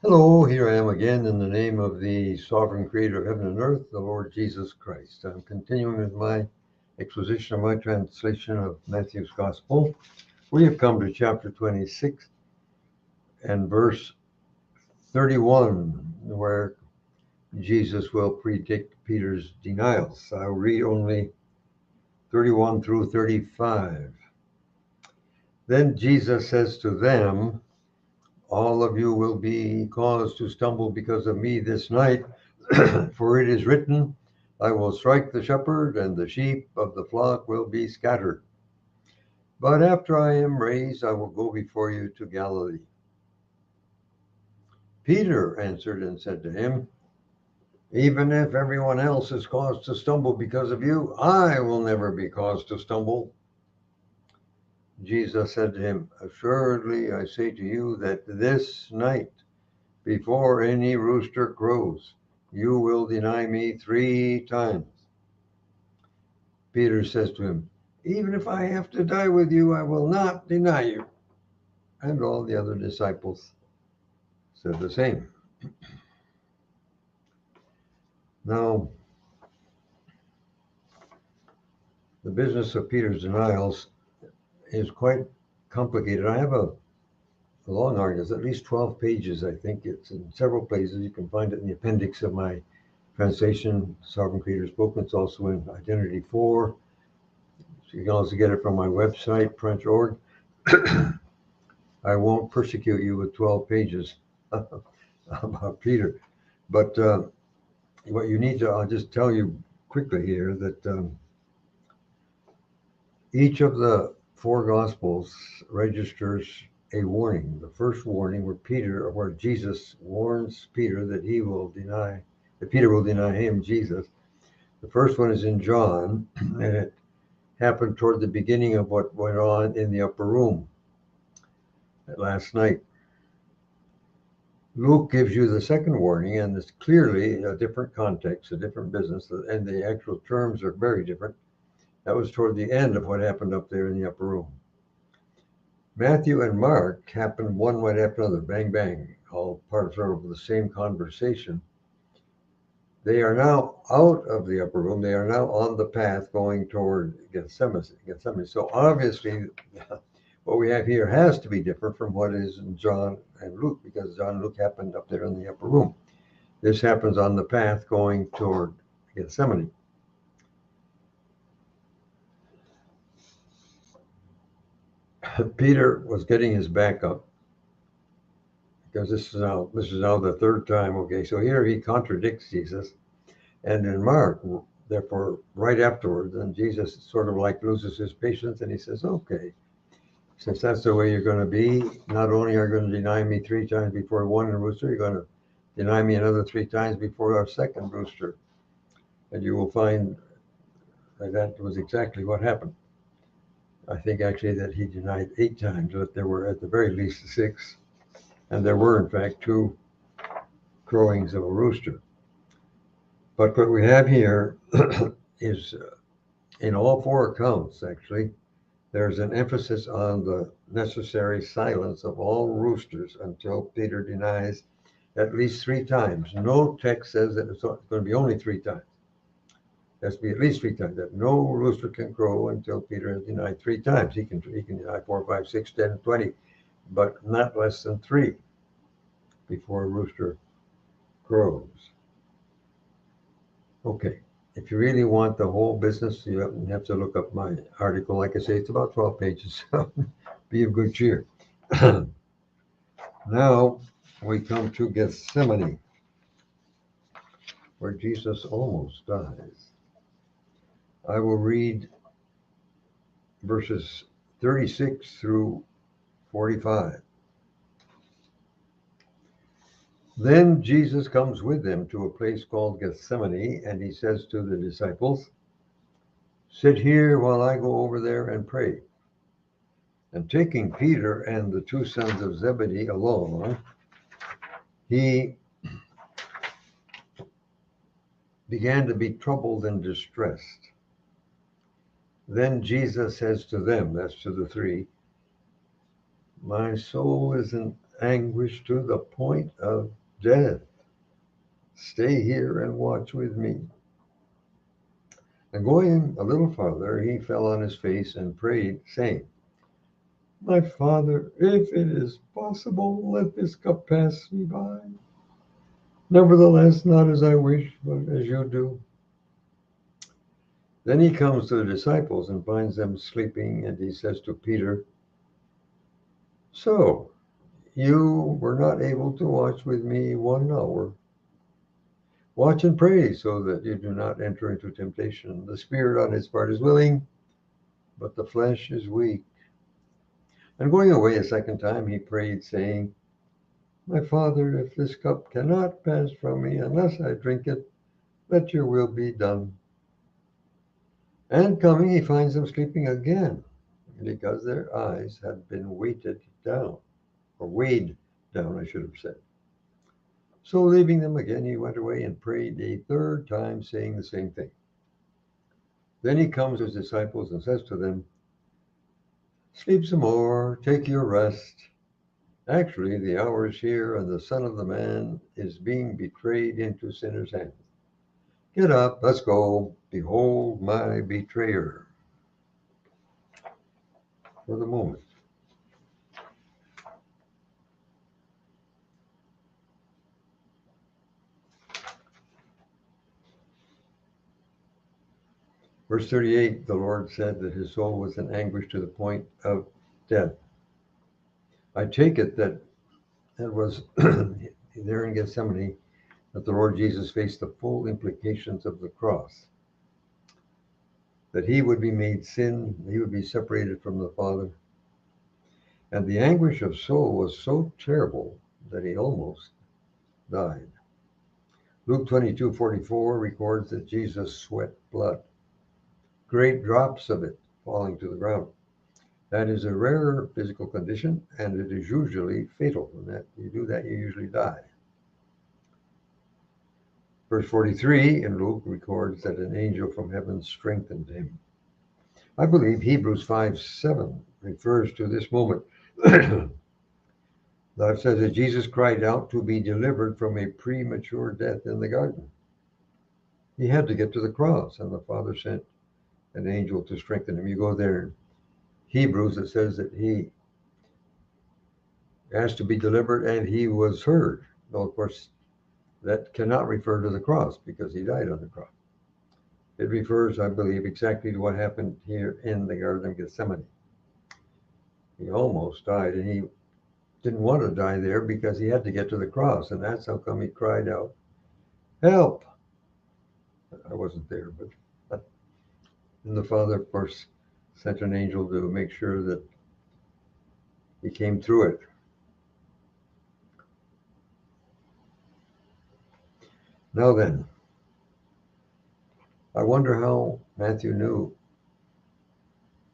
Hello, here I am again in the name of the sovereign creator of heaven and earth, the Lord Jesus Christ. I'm continuing with my exposition of my translation of Matthew's Gospel. We have come to chapter 26 and verse 31, where Jesus will predict Peter's denials. I'll read only 31 through 35. Then Jesus says to them, "All of you will be caused to stumble because of me this night, for it is written, I will strike the shepherd, and the sheep of the flock will be scattered. But after I am raised, I will go before you to Galilee." Peter answered and said to him, "Even if everyone else is caused to stumble because of you, I will never be caused to stumble." Jesus said to him, "Assuredly, I say to you that this night, before any rooster crows, you will deny me 3 times." Peter says to him, "Even if I have to die with you, I will not deny you." And all the other disciples said the same. Now, the business of Peter's denials is quite complicated. I have a long article, it's at least 12 pages, I think. It's in several places. You can find it in the appendix of my translation, Sovereign Creator's Book. It's also in Identity 4. So you can also get it from my website, French.org. I won't persecute you with 12 pages about Peter. But what you need to, I'll just tell you quickly here that each of the 4 Gospels registers a warning. The first warning where Jesus warns Peter that Peter will deny him, Jesus. The first one is in John, and it happened toward the beginning of what went on in the upper room last night. Luke gives you the second warning, and it's clearly a different context, a different business, and the actual terms are very different. That was toward the end of what happened up there in the upper room. Matthew and Mark happened one right after another, bang, bang, all part of the same conversation. They are now out of the upper room. They are now on the path going toward Gethsemane. So obviously, what we have here has to be different from what is in John and Luke, because John and Luke happened up there in the upper room. This happens on the path going toward Gethsemane. Peter was getting his back up because this is now the third time. Okay, so here he contradicts Jesus, and in Mark, therefore, right afterwards, then Jesus sort of like loses his patience, and he says, "Okay, since that's the way you're going to be, not only are you going to deny me 3 times before one rooster, you're going to deny me another 3 times before our second rooster." And you will find that was exactly what happened. I think actually that he denied 8 times, but there were at the very least 6. And there were, in fact, 2 crowings of a rooster. But what we have here is in all 4 accounts, actually, there's an emphasis on the necessary silence of all roosters until Peter denies at least 3 times. No text says that it's going to be only 3 times. It has to be at least 3 times. That no rooster can crow until Peter has denied 3 times. He can deny 4, 5, 6, 10, 20, but not less than 3 before a rooster crows. Okay. If you really want the whole business, you have to look up my article. Like I say, it's about 12 pages, so be of good cheer. Now we come to Gethsemane, where Jesus almost dies. I will read verses 36 through 45. Then Jesus comes with them to a place called Gethsemane, and he says to the disciples, "Sit here while I go over there and pray." And taking Peter and the 2 sons of Zebedee along, he began to be troubled and distressed. Then Jesus says to them, that's to the 3, "My soul is in anguish to the point of death. Stay here and watch with me. And going a little farther, he fell on his face and prayed, saying, My Father, if it is possible, let this cup pass me by. Nevertheless, not as I wish, but as you do. Then he comes to the disciples and finds them sleeping, and he says to Peter, So, you were not able to watch with me 1 hour. Watch and pray so that you do not enter into temptation. The spirit on its part is willing, but the flesh is weak. And going away a second time, he prayed, saying, My Father, if this cup cannot pass from me unless I drink it, let your will be done. And coming, he finds them sleeping again, because their eyes had been weighted down, or weighed down, I should have said. So leaving them again, he went away and prayed a third time, saying the same thing. Then he comes to his disciples and says to them, Sleep some more, take your rest. Actually, the hour is here, and the Son of the Man is being betrayed into sinners' hands. Get up, let's go. Behold my betrayer. For the moment. Verse 38, the Lord said that his soul was in anguish to the point of death. I take it that it was there in Gethsemane that the Lord Jesus faced the full implications of the cross. That he would be made sin, he would be separated from the Father. And the anguish of soul was so terrible that he almost died. Luke 22:44 records that Jesus sweat blood, great drops of it falling to the ground. That is a rare physical condition, and it is usually fatal. When that you do that, you usually die. Verse 43 in Luke records that an angel from heaven strengthened him. I believe Hebrews 5:7 refers to this moment. That says that Jesus cried out to be delivered from a premature death in the garden. He had to get to the cross, and the Father sent an angel to strengthen him. You go there in Hebrews, it says that he asked to be delivered and he was heard. Well, of course, that cannot refer to the cross because he died on the cross. It refers, I believe, exactly to what happened here in the Garden of Gethsemane. He almost died, and he didn't want to die there because he had to get to the cross, and that's how come he cried out, Help! I wasn't there, but and the Father, of course, sent an angel to make sure that he came through it. Now then, I wonder how Matthew knew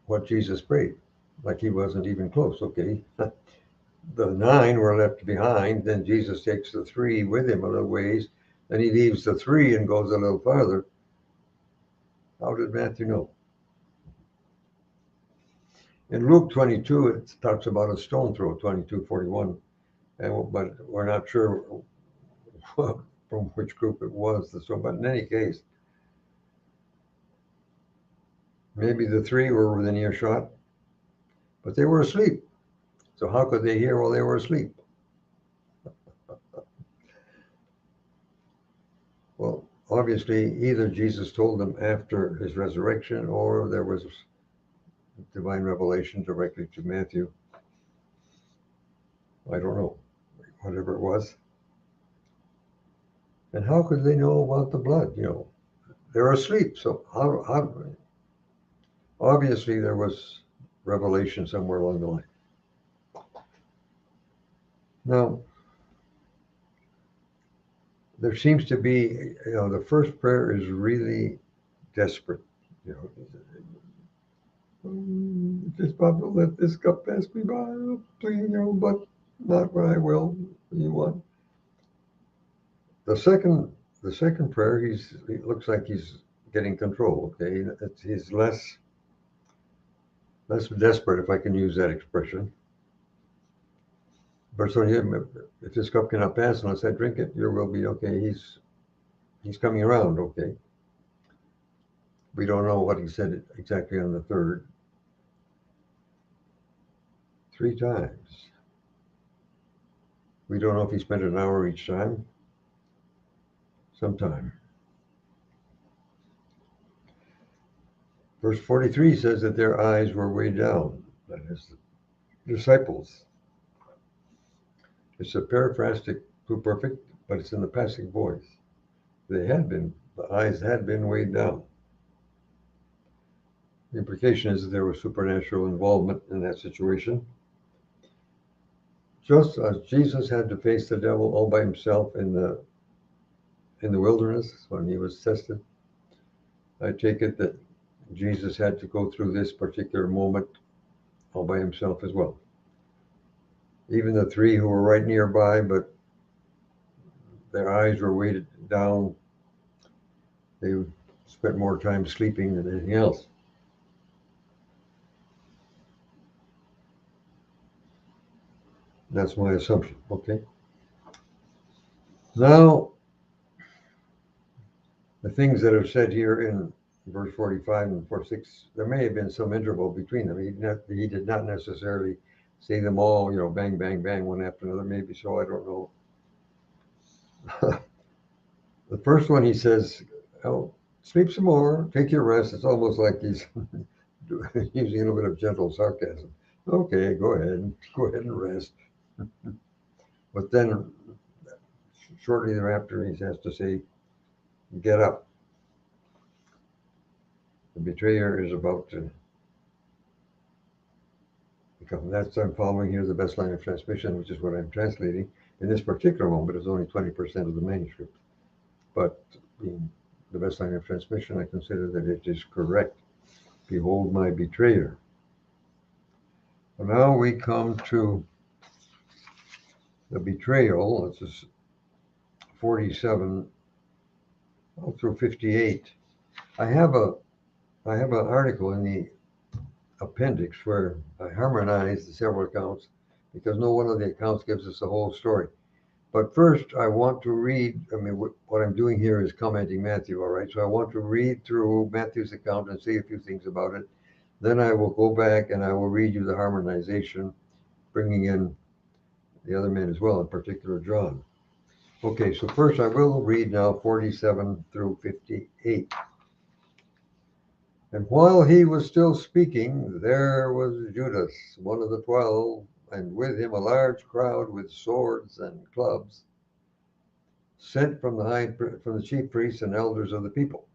what Jesus prayed. Like he wasn't even close, okay? The 9 were left behind, then Jesus takes the 3 with him a little ways, then he leaves the 3 and goes a little farther. How did Matthew know? In Luke 22, it talks about a stone throw, 22:41, but we're not sure from which group it was. But in any case, maybe the 3 were within earshot, but they were asleep. So how could they hear while they were asleep? Well, obviously, either Jesus told them after his resurrection, or there was divine revelation directly to Matthew. I don't know, whatever it was. And how could they know about the blood? They're asleep. So how obviously there was revelation somewhere along the line. Now, there seems to be, the first prayer is really desperate. Just Papa, let this cup pass me by, please, but not what I will. You want. The second prayer, he looks like he's getting control. Okay, he's less desperate, if I can use that expression. Verse 28, if this cup cannot pass unless I drink it, your will be okay. He's coming around, okay. We don't know what he said exactly on the third. 3 times. We don't know if he spent an hour each time. Sometime. Verse 43 says that their eyes were weighed down. That is the disciples. It's a paraphrastic pluperfect, but it's in the passive voice. The eyes had been weighed down. The implication is that there was supernatural involvement in that situation. Just as Jesus had to face the devil all by himself in the wilderness when he was tested, I take it that Jesus had to go through this particular moment all by himself as well. Even the 3 who were right nearby, but their eyes were weighted down, they spent more time sleeping than anything else. That's my assumption, okay? Now, the things that are said here in verse 45 and 46, there may have been some interval between them. He did not necessarily say them all, bang, bang, bang, one after another. Maybe so, I don't know. The first one he says, oh, sleep some more, take your rest. It's almost like he's using a little bit of gentle sarcasm. Okay, go ahead and rest. But then shortly thereafter, he has to say, get up. The betrayer is about to become. That's I'm following here the best line of transmission, which is what I'm translating. In this particular moment, it's only 20% of the manuscript. But being the best line of transmission, I consider that it is correct. Behold my betrayer. And now we come to the betrayal. This is 47 through 58. I have an article in the appendix where I harmonized the several accounts because no one of the accounts gives us the whole story. But first, I want to read, what I'm doing here is commenting Matthew, all right? So I want to read through Matthew's account and say a few things about it. Then I will go back and I will read you the harmonization, bringing in the other men as well, in particular John. Okay, so first I will read now 47 through 58. And while he was still speaking, there was Judas, one of the 12, and with him a large crowd with swords and clubs, sent from the chief priests and elders of the people.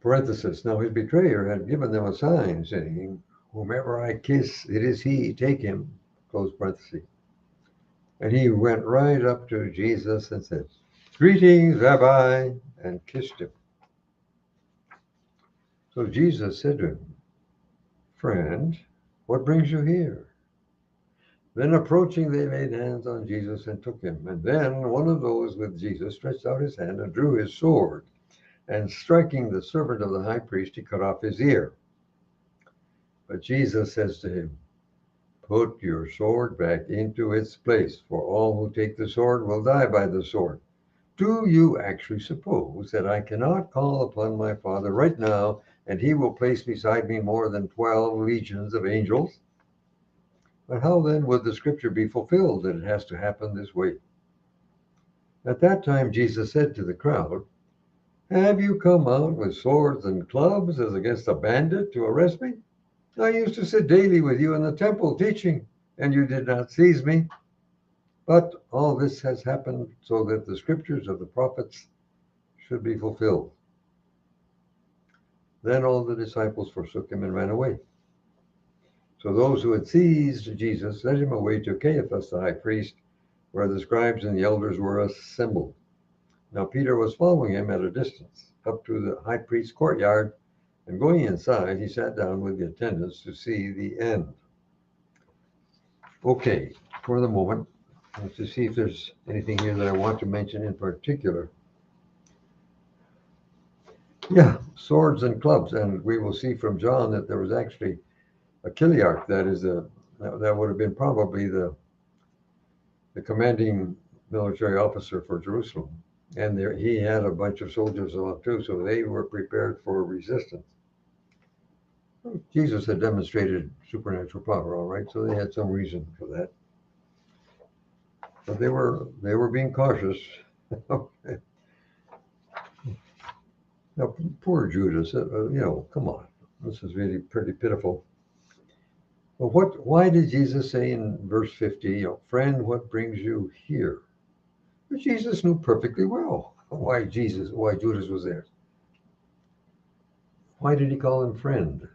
Parenthesis, now his betrayer had given them a sign, saying, whomever I kiss, it is he, take him, close parenthesis. And he went right up to Jesus and said, greetings, Rabbi, and kissed him. So Jesus said to him, friend, what brings you here? Then approaching, they laid hands on Jesus and took him. And then one of those with Jesus stretched out his hand and drew his sword. And striking the servant of the high priest, he cut off his ear. But Jesus says to him, put your sword back into its place, for all who take the sword will die by the sword. Do you actually suppose that I cannot call upon my Father right now, and he will place beside me more than 12 legions of angels? But how then would the scripture be fulfilled that it has to happen this way? At that time, Jesus said to the crowd, have you come out with swords and clubs as against a bandit to arrest me? I used to sit daily with you in the temple teaching, and you did not seize me. But all this has happened so that the scriptures of the prophets should be fulfilled. Then all the disciples forsook him and ran away. So those who had seized Jesus led him away to Caiaphas the high priest, where the scribes and the elders were assembled. Now Peter was following him at a distance, up to the high priest's courtyard, and going inside, he sat down with the attendants to see the end. Okay, for the moment, let's just see if there's anything here that I want to mention in particular. Yeah, swords and clubs, and we will see from John that there was actually a chiliarch, that is That would have been probably the commanding military officer for Jerusalem. And there, he had a bunch of soldiers along too, so they were prepared for resistance. Jesus had demonstrated supernatural power, all right, so they had some reason for that. But they were being cautious. Now, poor Judas, come on. This is really pretty pitiful. Well, why did Jesus say in verse 50, friend, what brings you here? But Jesus knew perfectly well why Judas was there. Why did he call him friend?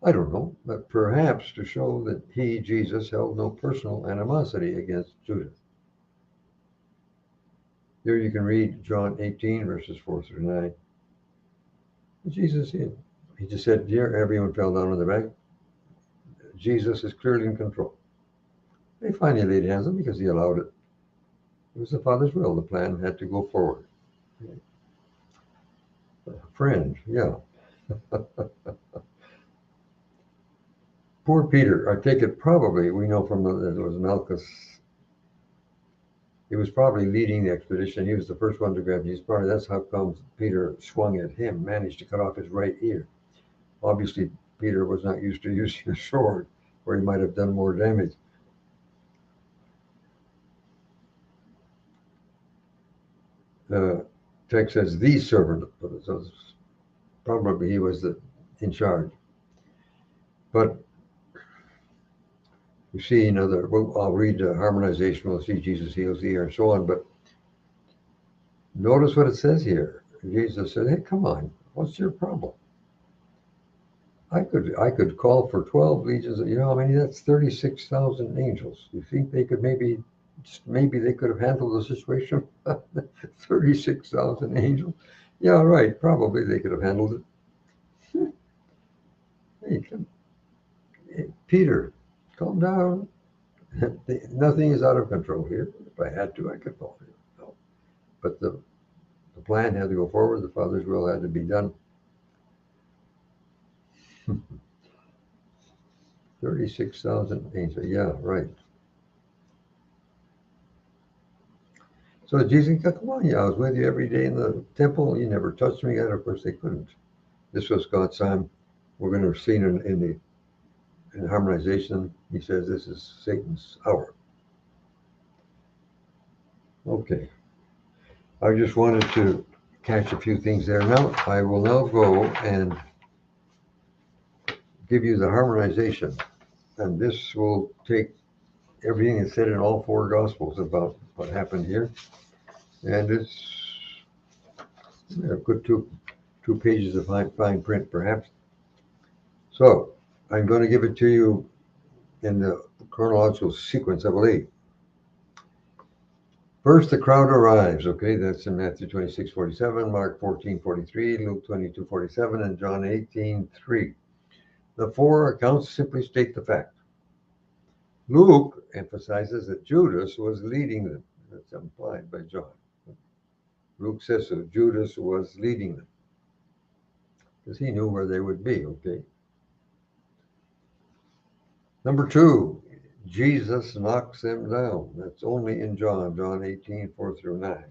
I don't know, but perhaps to show that he, Jesus, held no personal animosity against Judas. Here you can read John 18, verses 4 through 9. Jesus, he just said, here, everyone fell down on their back. Jesus is clearly in control. They finally laid hands on him because he allowed it. It was the Father's will. The plan had to go forward. Friend, yeah. Poor Peter, I take it probably, we know from it was Malchus. He was probably leading the expedition. He was the first one to grab Jesus. Probably that's how come Peter swung at him, managed to cut off his right ear. Obviously, Peter was not used to using a sword, or he might have done more damage. The text says the servant, so probably he was in charge. But you see I'll read Harmonization, we'll see Jesus heals the ear and so on, but notice what it says here. Jesus said, hey, come on, what's your problem? I could call for 12 legions. You know how many? That's 36,000 angels. You think they could maybe they could have handled the situation? 36,000 angels? Yeah, right. Probably they could have handled it. Hey, Peter, calm down. Nothing is out of control here. If I had to, I could call for you. No. But the plan had to go forward. The Father's will had to be done. 36,000 angels. Yeah, right. So Jesus said, come on, yeah, I was with you every day in the temple. You never touched me yet. Of course, they couldn't. This was God's time. We're going to see in Harmonization, he says this is Satan's hour. Okay. I just wanted to catch a few things there. Now, I will now go and give you the Harmonization. And this will take everything that's said in all four Gospels about what happened here. And it's a good two pages of fine print, perhaps. So I'm going to give it to you in the chronological sequence, I believe. First, the crowd arrives. Okay, that's in Matthew 26:47, Mark 14:43, Luke 22:47, and John 18:3. The four accounts simply state the fact. Luke emphasizes that Judas was leading them. That's implied by John. Luke says so. Judas was leading them because he knew where they would be, okay? Number two, Jesus knocks them down. That's only in John 18:4 through 9.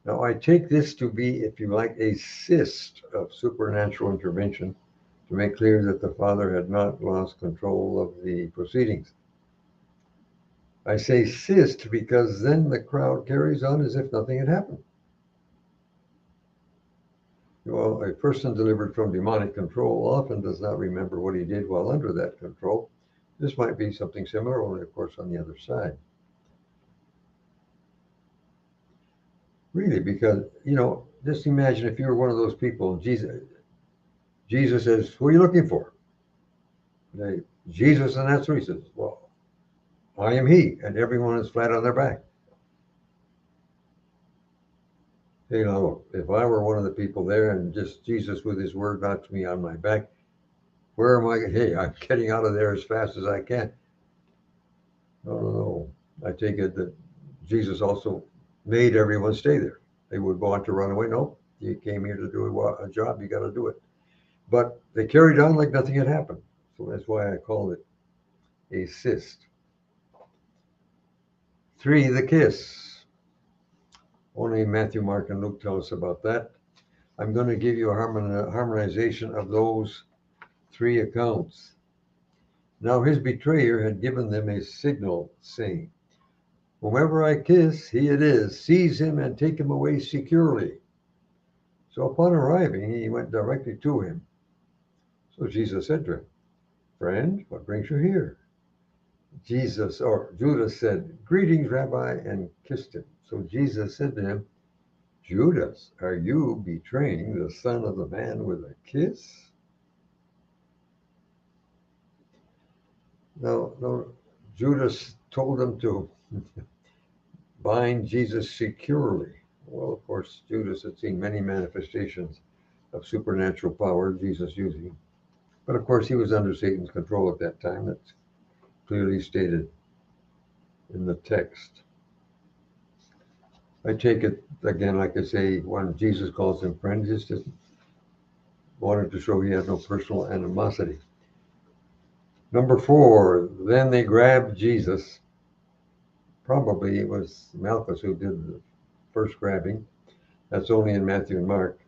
Now, I take this to be, if you like, a cyst of supernatural intervention to make clear that the Father had not lost control of the proceedings. I say cyst because then the crowd carries on as if nothing had happened. Well, a person delivered from demonic control often does not remember what he did while under that control. This might be something similar, only of course on the other side. Really, because, just imagine if you were one of those people, Jesus says, who are you looking for? Jesus, and that's what he says, well, I am he, and everyone is flat on their back. Hey, look, if I were one of the people there and just Jesus with his word knocked me on my back, where am I? Hey, I'm getting out of there as fast as I can. No. I take it that Jesus also made everyone stay there. They would go on to run away. No, you came here to do a job, you got to do it. But they carried on like nothing had happened. So that's why I called it a cyst. 3, the kiss. Only Matthew, Mark, and Luke tell us about that. I'm going to give you a harmonization of those 3 accounts. Now his betrayer had given them a signal, saying, "Whomever I kiss, he it is. Seize him and take him away securely." So upon arriving, he went directly to him. So Jesus said to him, "Friend, what brings you here?" Judas said, "Greetings, Rabbi," and kissed him. So Jesus said to him, "Judas, are you betraying the Son of the Man with a kiss?" No, Judas told him to bind Jesus securely. Well, of course, Judas had seen many manifestations of supernatural power Jesus using. But of course, he was under Satan's control at that time. That's clearly stated in the text. I take it, again, like I say, when Jesus calls him friend, he just wanted to show he had no personal animosity. Number 4, then they grabbed Jesus. Probably it was Malchus who did the first grabbing. That's only in Matthew and Mark.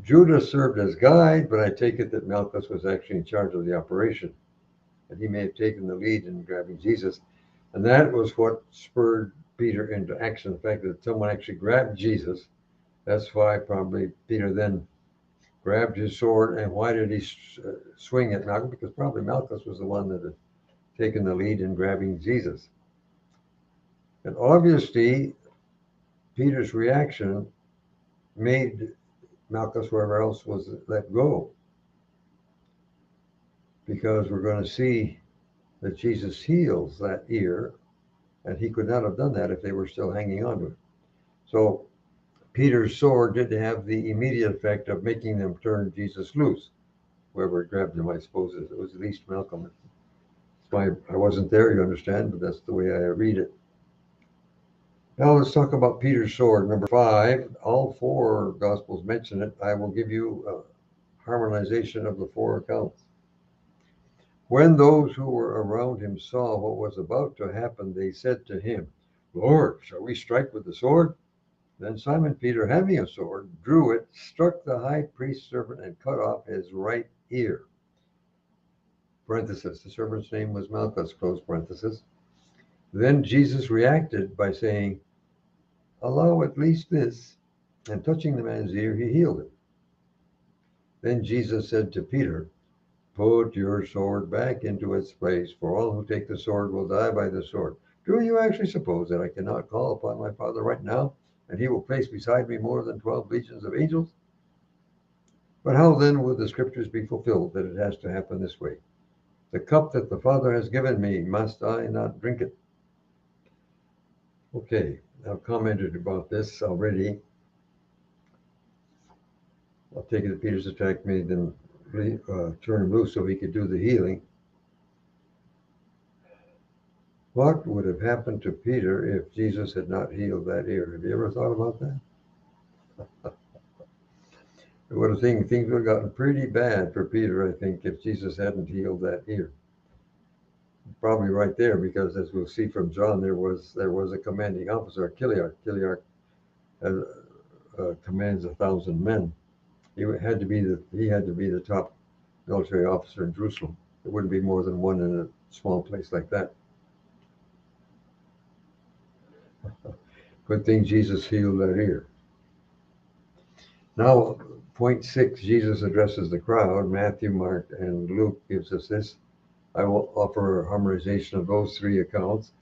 Judas served as guide, but I take it that Malchus was actually in charge of the operation. And he may have taken the lead in grabbing Jesus. And that was what spurred Peter into action. The fact that someone actually grabbed Jesus. That's why probably Peter then grabbed his sword. And why did he swing at Malchus? Because probably Malchus was the one that had taken the lead in grabbing Jesus. And obviously, Peter's reaction made Malchus, wherever else, was let go. Because we're going to see that Jesus heals that ear, and he could not have done that if they were still hanging on to it. So Peter's sword did have the immediate effect of making them turn Jesus loose. Whoever grabbed him, I suppose, it was at least Malcolm. That's why I wasn't there, you understand, but that's the way I read it. Now let's talk about Peter's sword. Number 5, all 4 Gospels mention it. I will give you a harmonization of the 4 accounts. When those who were around him saw what was about to happen, they said to him, "Lord, shall we strike with the sword?" Then Simon Peter, having a sword, drew it, struck the high priest's servant, and cut off his right ear. Parenthesis, the servant's name was Malchus, close parenthesis. Then Jesus reacted by saying, "Allow at least this," and touching the man's ear, he healed him. Then Jesus said to Peter, "Put your sword back into its place, for all who take the sword will die by the sword. Do you actually suppose that I cannot call upon my Father right now, and he will place beside me more than 12 legions of angels? But how then will the scriptures be fulfilled that it has to happen this way? The cup that the Father has given me, must I not drink it?" Okay, I've commented about this already. I'll take it that Peter's attack made them turn him loose so he could do the healing. What would have happened to Peter if Jesus had not healed that ear? Have you ever thought about that? It would have things would have gotten pretty bad for Peter, I think, if Jesus hadn't healed that ear. Probably right there, because as we'll see from John, there was a commanding officer, Chiliarch. Chiliarch commands 1,000 men. He had to be the top military officer in Jerusalem. There wouldn't be more than one in a small place like that. Good thing Jesus healed that ear. Now, point 6, Jesus addresses the crowd. Matthew, Mark, and Luke gives us this. I will offer a harmonization of those 3 accounts.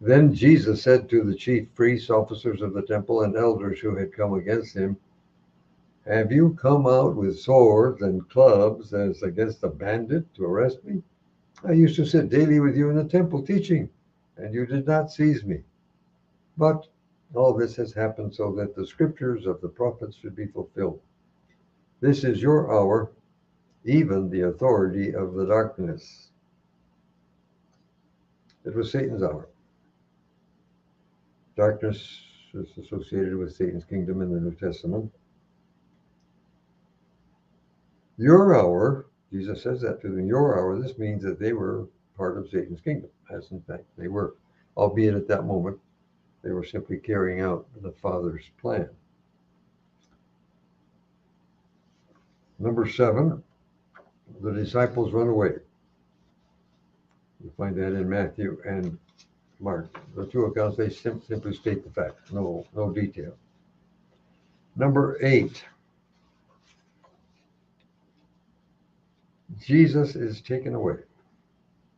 Then Jesus said to the chief priests, officers of the temple, and elders who had come against him, "Have you come out with swords and clubs as against a bandit to arrest me? I used to sit daily with you in the temple teaching, and you did not seize me. But all this has happened so that the scriptures of the prophets should be fulfilled. This is your hour, even the authority of the darkness." It was Satan's hour. Darkness is associated with Satan's kingdom in the New Testament. Your hour, Jesus says that to them, your hour, this means that they were part of Satan's kingdom, as in fact they were. Albeit at that moment, they were simply carrying out the Father's plan. Number 7, the disciples run away. You find that in Matthew and Mark. The two accounts, they simply state the fact, no detail. Number 8, Jesus is taken away.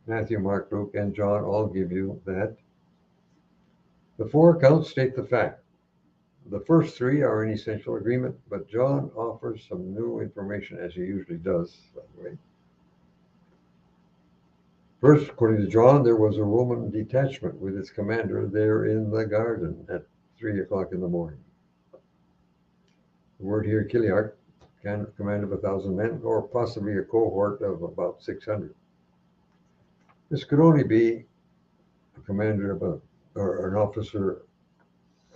Matthew, Mark, Luke, and John all give you that. The 4 accounts state the fact. The first 3 are in essential agreement, but John offers some new information, as he usually does, by the way. First, according to John, there was a Roman detachment with its commander there in the garden at 3 o'clock in the morning. The word here, Kiliarch, command of 1,000 men, or possibly a cohort of about 600. This could only be a commander of or an officer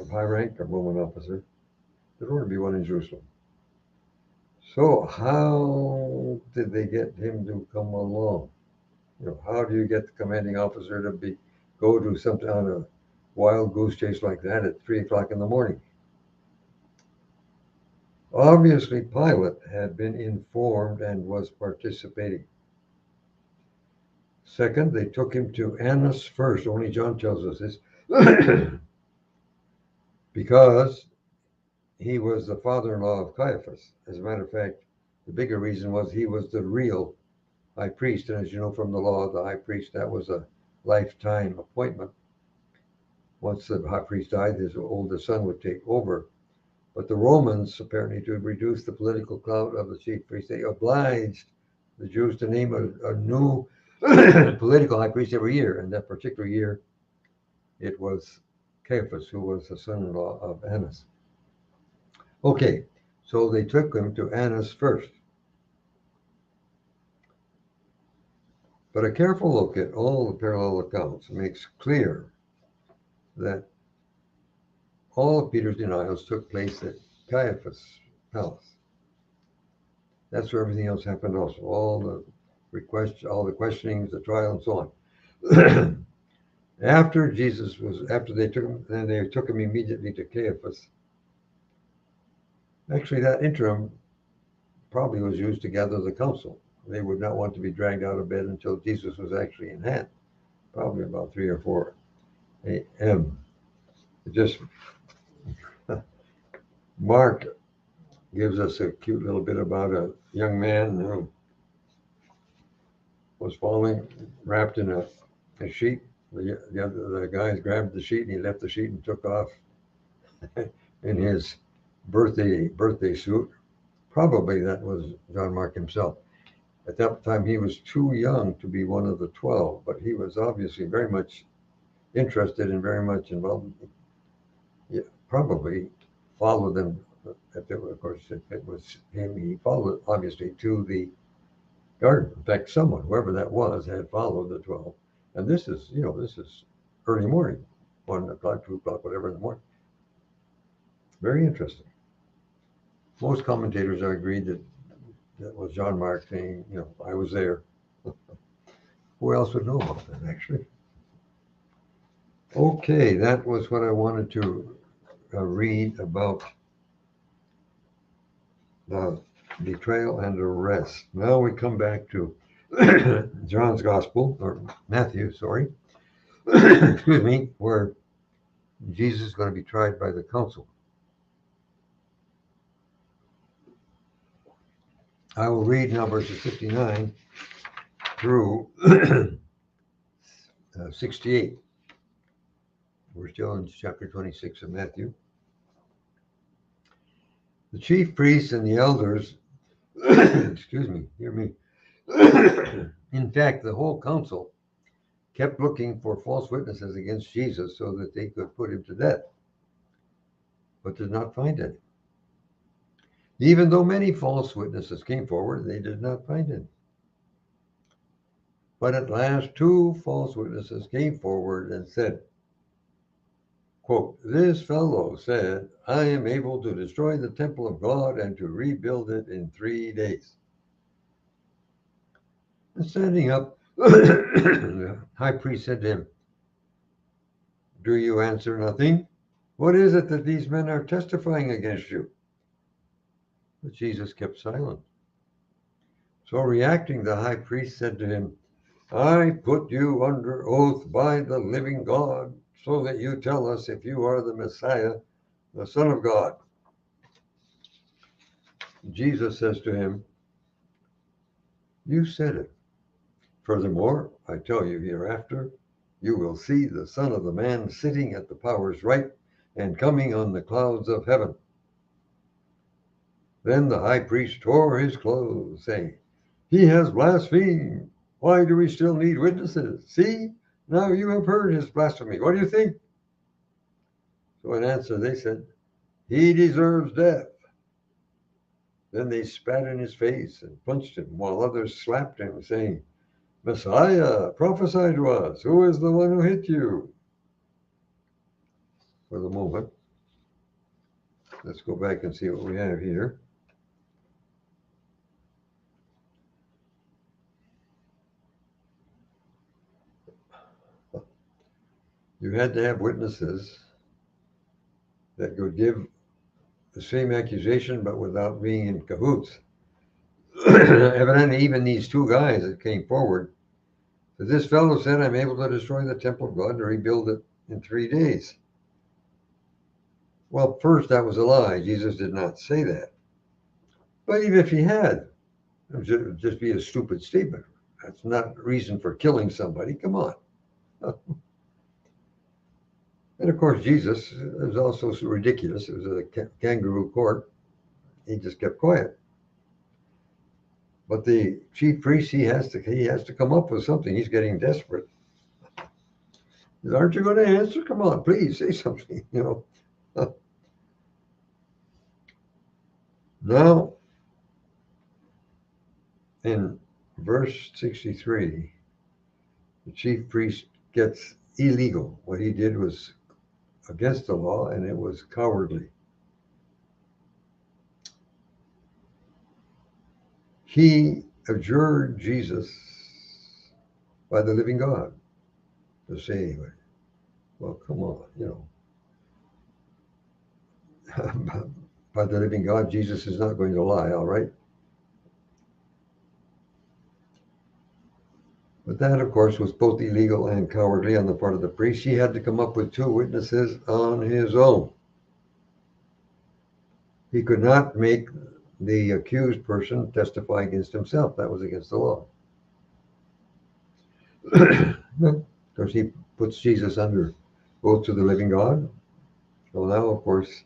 of high rank, a Roman officer. There would only be one in Jerusalem. So how did they get him to come along? How do you get the commanding officer to go to something on a wild goose chase like that at 3 o'clock in the morning? Obviously, Pilate had been informed and was participating. Second, they took him to Annas first. Only John tells us this. Because he was the father-in-law of Caiaphas. As a matter of fact, the bigger reason was he was the real high priest. And as you know from the law, the high priest, that was a lifetime appointment. Once the high priest died, his oldest son would take over. But the Romans, apparently to reduce the political clout of the chief priest, they obliged the Jews to name a new political high priest every year. And that particular year, it was Caiaphas, who was the son-in-law of Annas. Okay, so they took him to Annas first. But a careful look at all the parallel accounts makes clear that all of Peter's denials took place at Caiaphas' palace. That's where everything else happened also. All the requests, all the questionings, the trial, and so on. After they took him, then they took him immediately to Caiaphas. Actually, that interim probably was used to gather the council. They would not want to be dragged out of bed until Jesus was actually in hand, probably about 3 or 4 a.m. Mark gives us a cute little bit about a young man who was falling, wrapped in a sheet. The guys grabbed the sheet and he left the sheet and took off in his birthday suit. Probably that was John Mark himself. At that time, he was too young to be one of the 12, but he was obviously very much interested and very much involved. Yeah, probably followed them. If it was him, he followed obviously to the garden. In fact, someone, whoever that was, had followed the 12. And this is early morning, 1 o'clock, 2 o'clock, whatever in the morning. Very interesting. Most commentators are agreed that was John Mark saying, I was there. Who else would know about that, actually? Okay, that was what I wanted to read about the betrayal and arrest. Now we come back to John's Gospel, or Matthew, sorry, excuse me, where Jesus is going to be tried by the council. I will read now verses 59 through 68. We're still in chapter 26 of Matthew. The chief priests and the elders, excuse me, hear me. In fact, the whole council kept looking for false witnesses against Jesus so that they could put him to death, but did not find any. Even though many false witnesses came forward, they did not find any. But at last, 2 false witnesses came forward and said, quote, this fellow said, I am able to destroy the temple of God and to rebuild it in 3 days. And standing up, the high priest said to him, "Do you answer nothing? What is it that these men are testifying against you?" But Jesus kept silent. So reacting, the high priest said to him, "I put you under oath by the living God, so that you tell us if you are the Messiah, the Son of God." Jesus says to him, "You said it. Furthermore, I tell you, hereafter you will see the Son of the Man sitting at the power's right and coming on the clouds of heaven." Then the high priest tore his clothes, saying, "He has blasphemed. Why do we still need witnesses? See, now you have heard his blasphemy. What do you think?" So in answer, they said, "He deserves death." Then they spat in his face and punched him, while others slapped him, saying, "Messiah, prophesy to us. Who is the one who hit you?" For the moment, let's go back and see what we have here. You had to have witnesses that could give the same accusation, but without being in cahoots. Evidently, even these two guys that came forward, that this fellow said, "I'm able to destroy the temple of God and rebuild it in 3 days." Well, first, that was a lie. Jesus did not say that. But even if he had, it would just be a stupid statement. That's not reason for killing somebody. Come on. And of course, Jesus is also ridiculous. It was a kangaroo court. He just kept quiet. But the chief priest, he has to come up with something. He's getting desperate. He says, "Aren't you going to answer? Come on, please say something." Now, in verse 63, the chief priest gets illegal. What he did was against the law, and it was cowardly. He adjured Jesus by the living God to say, "Well, come on, by the living God, Jesus is not going to lie, all right?" But that, of course, was both illegal and cowardly on the part of the priest. He had to come up with 2 witnesses on his own. He could not make the accused person testify against himself. That was against the law. Of course, he puts Jesus under oath to the living God. Well, now, of course,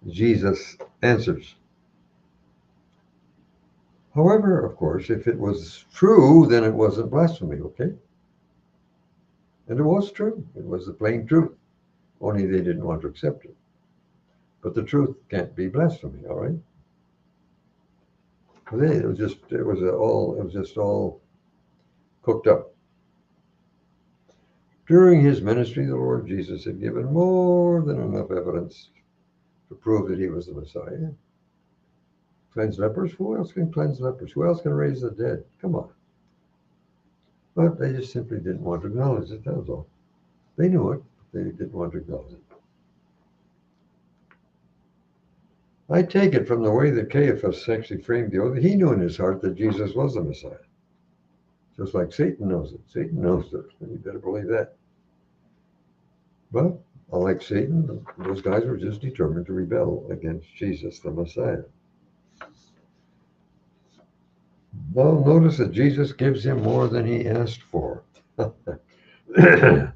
Jesus answers. However, of course, if it was true, then it wasn't blasphemy, okay? And it was true. It was the plain truth. Only they didn't want to accept it. But the truth can't be blasphemy, all right? It was just all cooked up. During his ministry, the Lord Jesus had given more than enough evidence to prove that he was the Messiah. Cleanse lepers? Who else can cleanse lepers? Who else can raise the dead? Come on. But they just simply didn't want to acknowledge it, that was all. They knew it, but they didn't want to acknowledge it. I take it from the way that Caiaphas actually framed the oath, he knew in his heart that Jesus was the Messiah. Just like Satan knows it. Satan knows it. You better believe that. But, unlike Satan, those guys were just determined to rebel against Jesus, the Messiah. Well, notice that Jesus gives him more than he asked for. He said,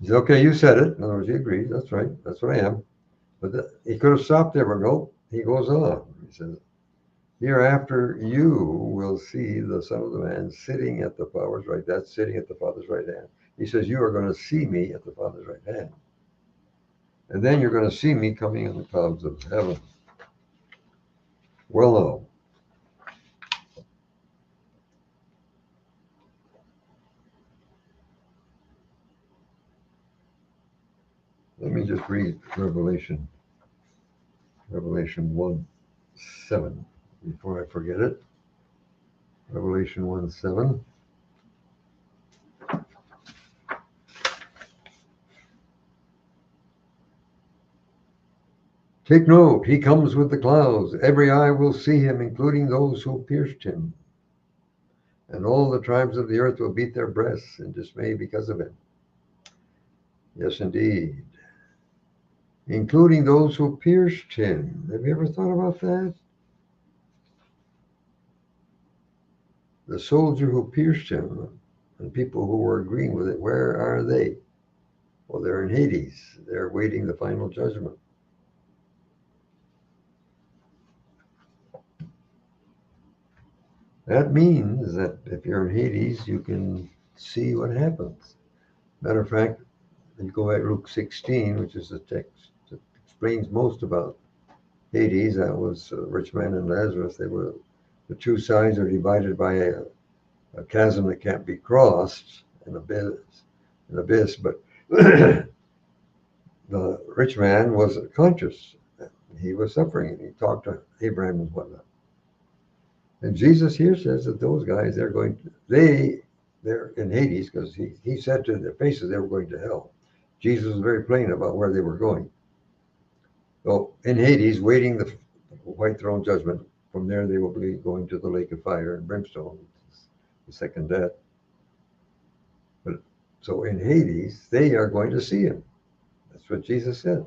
"Okay, you said it." In other words, he agrees. That's right. That's what I am. But he could have stopped there, but no. He goes on. He says, "Hereafter you will see the Son of the Man sitting at the Father's right." That's sitting at the Father's right hand. He says, "You are going to see me at the Father's right hand. And then you're going to see me coming in the clouds of heaven." Well, no. Let me just read Revelation 1:7 before I forget it. Revelation 1:7. Take note, he comes with the clouds. Every eye will see him, including those who pierced him. And all the tribes of the earth will beat their breasts in dismay because of him. Yes, indeed. Including those who pierced him. Have you ever thought about that? The soldier who pierced him and people who were agreeing with it, where are they? Well, they're in Hades. They're awaiting the final judgment. That means that if you're in Hades, you can see what happens. Matter of fact, if you go at Luke 16, which is the text that explains most about Hades, that was rich man and Lazarus. They were the two sides are divided by a chasm that can't be crossed, an abyss. But the rich man was conscious. He was suffering, and he talked to Abraham and whatnot. And Jesus here says that those guys, they're in Hades because he said to their faces they were going to hell. Jesus was very plain about where they were going. So in Hades, waiting the white throne judgment. From there, they will be going to the lake of fire and brimstone, the second death. But so in Hades, they are going to see him. That's what Jesus said.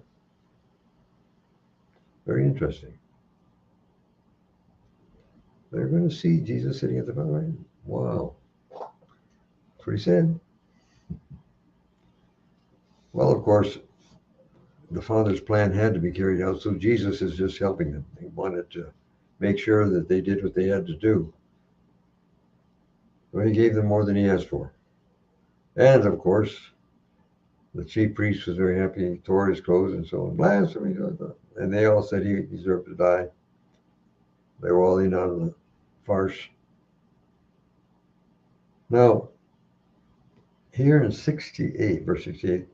Very interesting. They're going to see Jesus sitting at the Father's right hand. Wow. That's what he said. Well, of course, the Father's plan had to be carried out, so Jesus is just helping them. He wanted to make sure that they did what they had to do. Well, he gave them more than he asked for. And, of course, the chief priest was very happy. He tore his clothes and so on. Blasphemy. And they all said he deserved to die. They were all in on the farce. Now, here in 68, verse 68,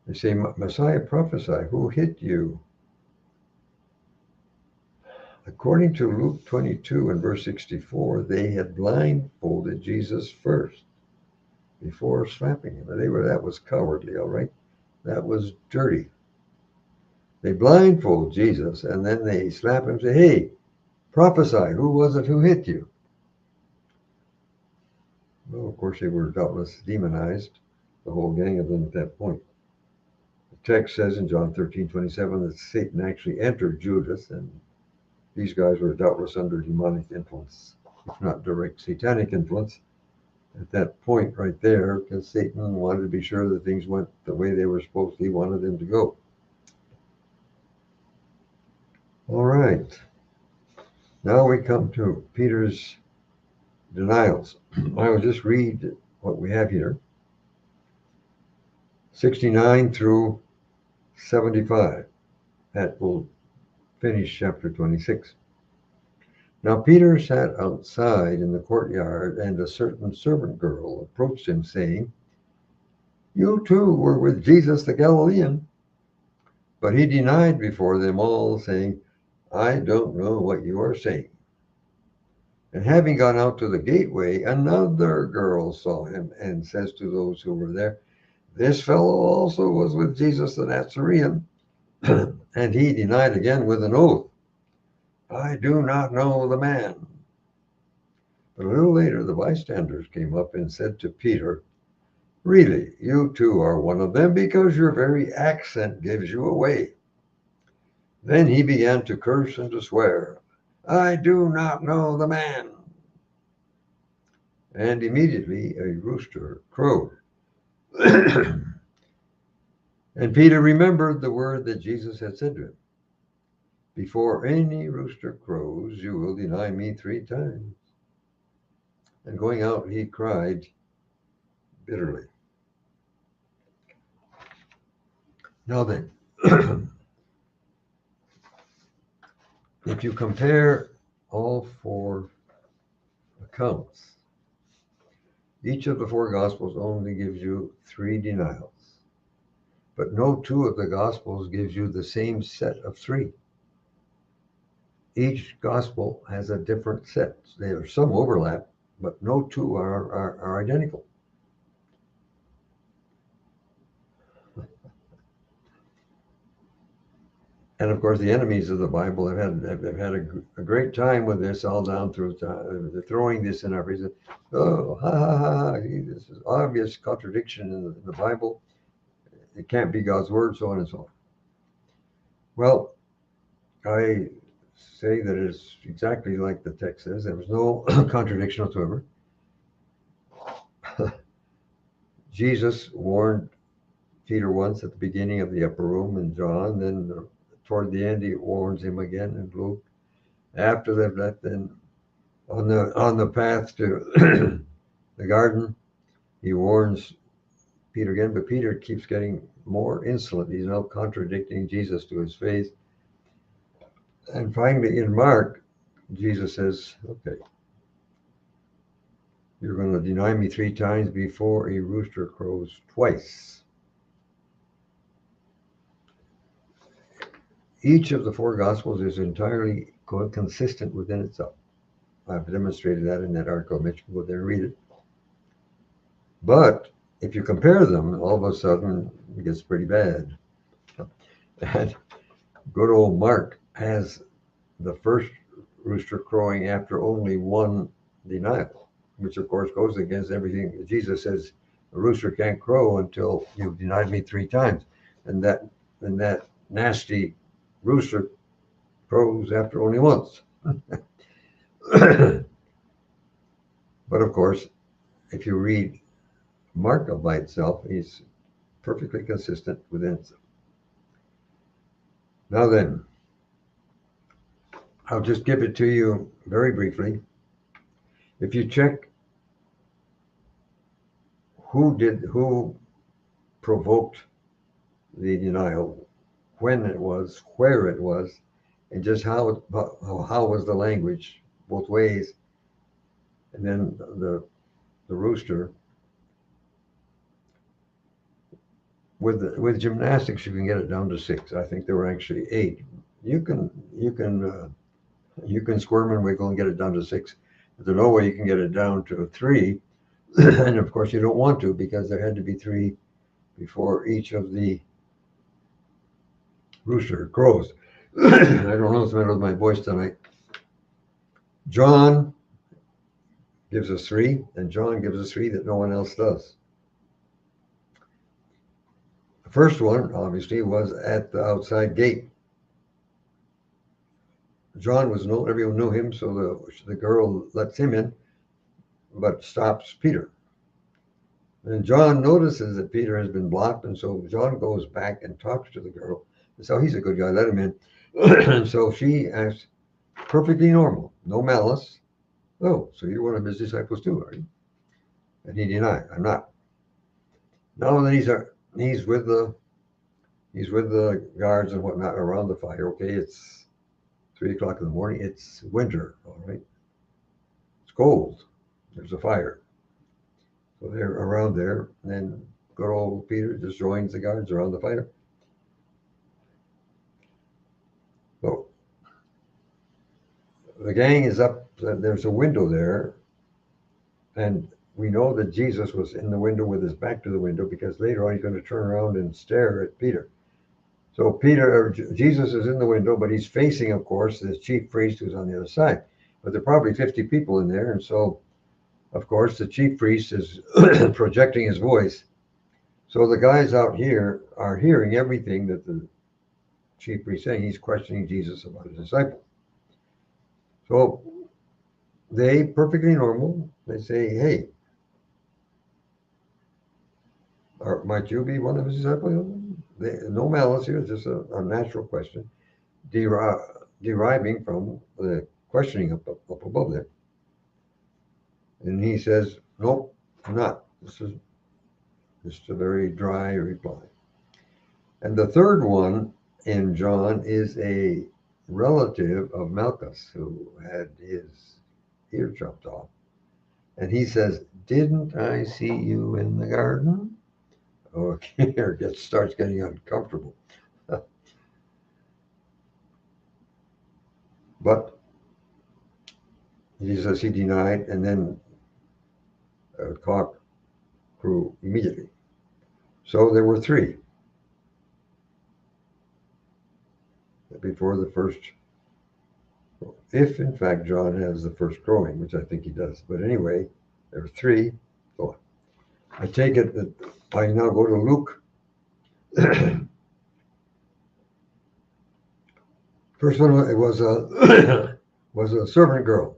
they say, Messiah, prophesy, who hit you? According to Luke 22 and verse 64, they had blindfolded Jesus first before slapping him. That was cowardly, all right? That was dirty. They blindfold Jesus and then they slap him and say, hey, prophesy, who was it who hit you? Well, of course, they were doubtless demonized, the whole gang of them at that point. The text says in John 13:27 that Satan actually entered Judas, and these guys were doubtless under demonic influence, if not direct satanic influence, at that point right there, because Satan wanted to be sure that things went the way they were supposed to. He wanted them to go. All right. Now we come to Peter's denials. I will just read what we have here. 69 through 75. That will finish chapter 26. Now Peter sat outside in the courtyard, and a certain servant girl approached him, saying, you too were with Jesus the Galilean. But he denied before them all, saying, I don't know what you are saying. And having gone out to the gateway, another girl saw him and says to those who were there, this fellow also was with Jesus the Nazarene. And he denied again with an oath, I do not know the man. But a little later, the bystanders came up and said to Peter, really, you too are one of them, because your very accent gives you away. Then he began to curse and to swear, I do not know the man. And immediately a rooster crowed. And Peter remembered the word that Jesus had said to him, before any rooster crows, you will deny me 3 times. And going out, he cried bitterly. Now then, if you compare all 4 accounts, each of the 4 Gospels only gives you 3 denials. But no 2 of the Gospels gives you the same set of 3. each gospel has a different set. There's some overlap, but no two are identical. And of course, the enemies of the Bible have had a great time with this all down through time. They're throwing this in our faces. Oh, ha ha ha! This is obvious contradiction in the Bible. It can't be God's word, so on and so on. Well, I say that it's exactly like the text says. There was no contradiction whatsoever. Jesus warned Peter once at the beginning of the upper room in John, then toward the end he warns him again in Luke. After they've left, then on the path to the garden, he warns Peter again, but Peter keeps getting more insolent. He's now contradicting Jesus to his face. And finally, in Mark, Jesus says, okay, you're going to deny me 3 times before a rooster crows twice. Each of the 4 Gospels is entirely consistent within itself. I've demonstrated that in that article. Mitch can go there and read it. But if you compare them, all of a sudden it gets pretty bad. And good old Mark has the first rooster crowing after only 1 denial, which of course goes against everything. Jesus says a rooster can't crow until you've denied me 3 times. And that nasty rooster crows after only once. But of course, if you read Mark by itself, he's perfectly consistent within itself. Now then, I'll just give it to you very briefly. If you check who provoked the denial, when it was, where it was, and just how was the language both ways, and then the rooster. With gymnastics, you can get it down to 6. I think there were actually 8. You can squirm and wiggle and get it down to 6. But there's no way you can get it down to 3. And of course, you don't want to, because there had to be 3 before each of the rooster crows. I don't know what's the matter with my voice tonight. John gives us 3, and John gives us 3 that no one else does. The first one, obviously, was at the outside gate. John was known, everyone knew him, so the girl lets him in, but stops Peter. And John notices that Peter has been blocked, and so John goes back and talks to the girl. And so he's a good guy, let him in. And so she acts perfectly normal, no malice. Oh, so you're one of his disciples too, are you? And he denied, I'm not. Now that he's with the guards and whatnot around the fire. Okay, it's 3 o'clock in the morning. It's winter, all right. It's cold. There's a fire. So they're around there, and then good old Peter just joins the guards around the fire. So the gang is up. There's a window there, and we know that Jesus was in the window with his back to the window, because later on he's going to turn around and stare at Peter. So Jesus is in the window, but he's facing, of course, the chief priest who's on the other side. But there are probably 50 people in there, and so, of course, the chief priest is projecting his voice. So the guys out here are hearing everything that the chief priest is saying. He's questioning Jesus about his disciple. So they, perfectly normal, they say, hey, might you be one of his disciples? No malice here, it's just a natural question, deriving from the questioning up above there. And he says, nope, I'm not. This is just a very dry reply. And the third one in John is a relative of Malchus who had his ear chopped off. And he says, didn't I see you in the garden? Okay, it starts getting uncomfortable. But Jesus, he denied, and then a cock crew immediately. So there were three before the first, if in fact John has the first crowing, which I think he does. But anyway, there were three. So I take it that I now go to Luke. First one, it was a was a servant girl.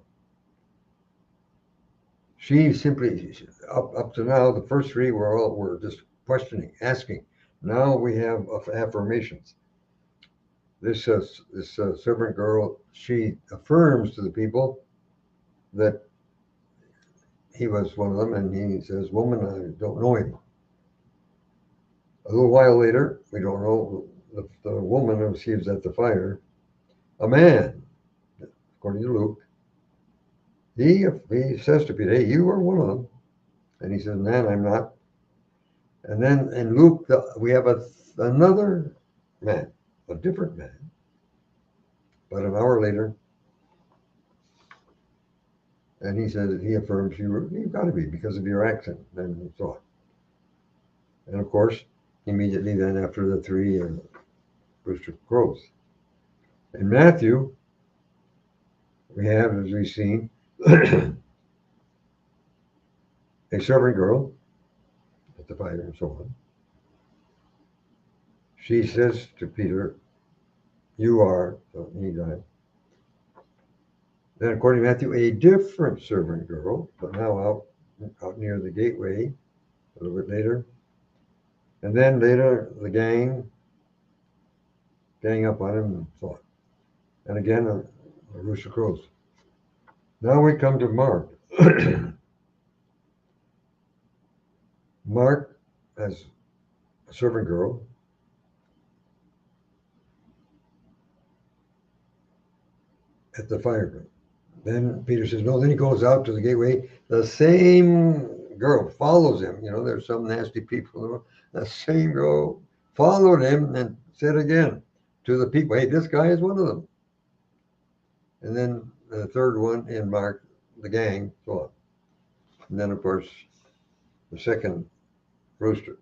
She simply, up to now, the first three were just questioning, asking. Now we have affirmations. This servant girl, she affirms to the people that he was one of them, and he says, "Woman, I don't know him." A little while later, we don't know, the woman who receives at the fire, a man, according to Luke, he says to Peter, "Hey, you are one of them," and he says, "Man, I'm not." And then in Luke, we have another man, a different man, but an hour later, and he says, he affirms, you've got to be because of your accent, and so on. And of course, immediately then after the three rooster crows. In Matthew, we have, as we've seen, a servant girl at the fire and so on. She says to Peter, "You are," so he died. Then, according to Matthew, a different servant girl, but now out near the gateway, a little bit later. And then later, the gang up on him and so on. And again, a rooster crows. Now we come to Mark. Mark as a servant girl. At the fire pit. Then Peter says, no, then he goes out to the gateway. The same girl follows him. You know, there's some nasty people. The same girl followed him and said again to the people, hey, this guy is one of them. And then the third one in Mark, the gang, so on. And then, of course, the second rooster.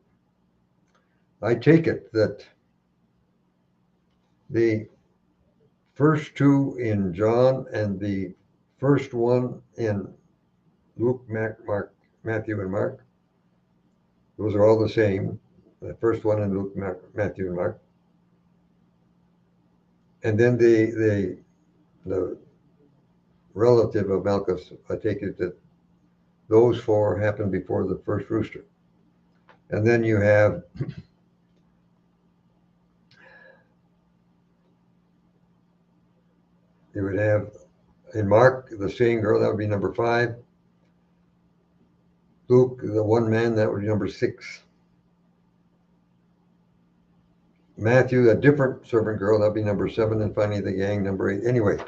I take it that the first two in John and the first one in Luke, Matthew, and Mark, those are all the same. The first one in Luke, Matthew, and Mark. And then the relative of Malchus, I take it that those four happened before the first rooster. And then you have would have in Mark, the same girl, that would be number 5. Luke, the one man, that would be number 6. Matthew, a different servant girl, that would be number 7. And finally, the gang, number 8. Anyway,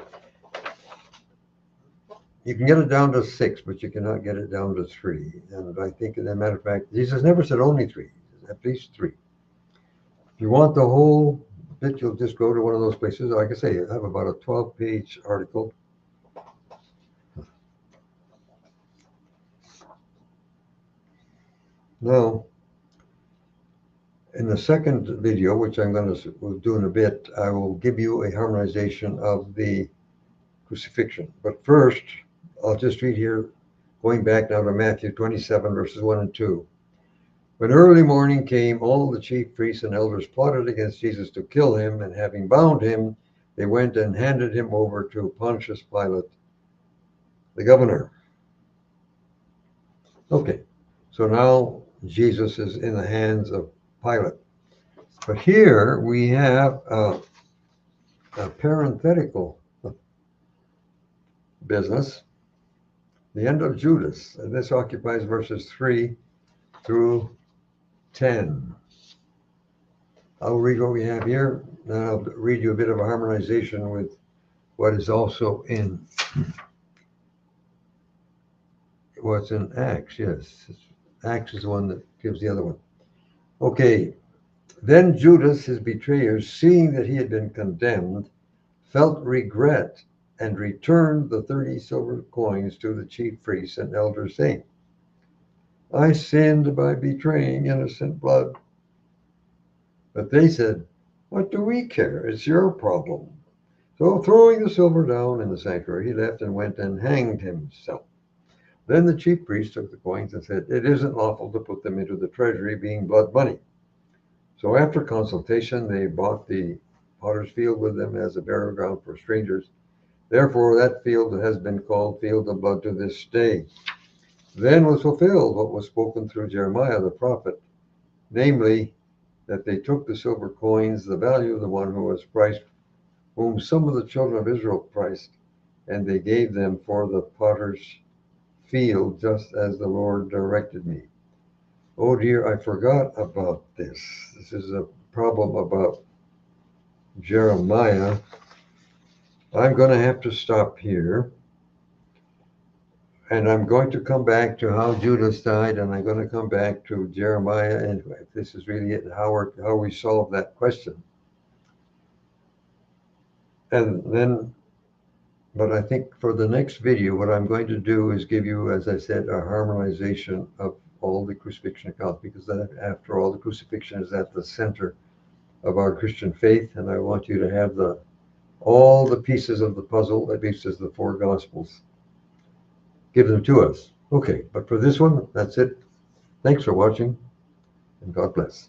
you can get it down to 6, but you cannot get it down to 3. And I think, as a matter of fact, Jesus never said only 3, at least 3. If you want the whole bit, you'll just go to one of those places. Like I say, I have about a 12-page article. Now, in the second video, which I'm going to do in a bit, I will give you a harmonization of the crucifixion. But first, I'll just read here, going back now to Matthew 27, verses 1 and 2. When early morning came, all the chief priests and elders plotted against Jesus to kill him, and having bound him, they went and handed him over to Pontius Pilate, the governor. Okay, so now Jesus is in the hands of Pilate. But here we have a parenthetical business, the end of Judas, and this occupies verses 3 through 10. I'll read what we have here, and I'll read you a bit of a harmonization with what is also in what's in Acts. Yes, Acts is the one that gives the other one. Okay, then Judas, his betrayer, seeing that he had been condemned, felt regret and returned the 30 silver coins to the chief priests and elders, saying, I sinned by betraying innocent blood. But they said, what do we care? It's your problem. So throwing the silver down in the sanctuary, he left and went and hanged himself. Then the chief priest took the coins and said, it isn't lawful to put them into the treasury, being blood money. So after consultation, they bought the potter's field with them as a burial ground for strangers. Therefore, that field has been called Field of Blood to this day. Then was fulfilled what was spoken through Jeremiah the prophet, namely, that they took the silver coins, the value of the one who was priced, whom some of the children of Israel priced, and they gave them for the potter's field, just as the Lord directed me. Oh dear, I forgot about this. This is a problem about Jeremiah. I'm going to have to stop here. And I'm going to come back to how Judas died, and I'm going to come back to Jeremiah, and if this is really it, how we solve that question. And then, but I think for the next video, what I'm going to do is give you, as I said, a harmonization of all the crucifixion accounts, because that, after all, the crucifixion is at the center of our Christian faith, and I want you to have all the pieces of the puzzle, at least as the four Gospels give them to us. Okay, but for this one, that's it. Thanks for watching, and God bless.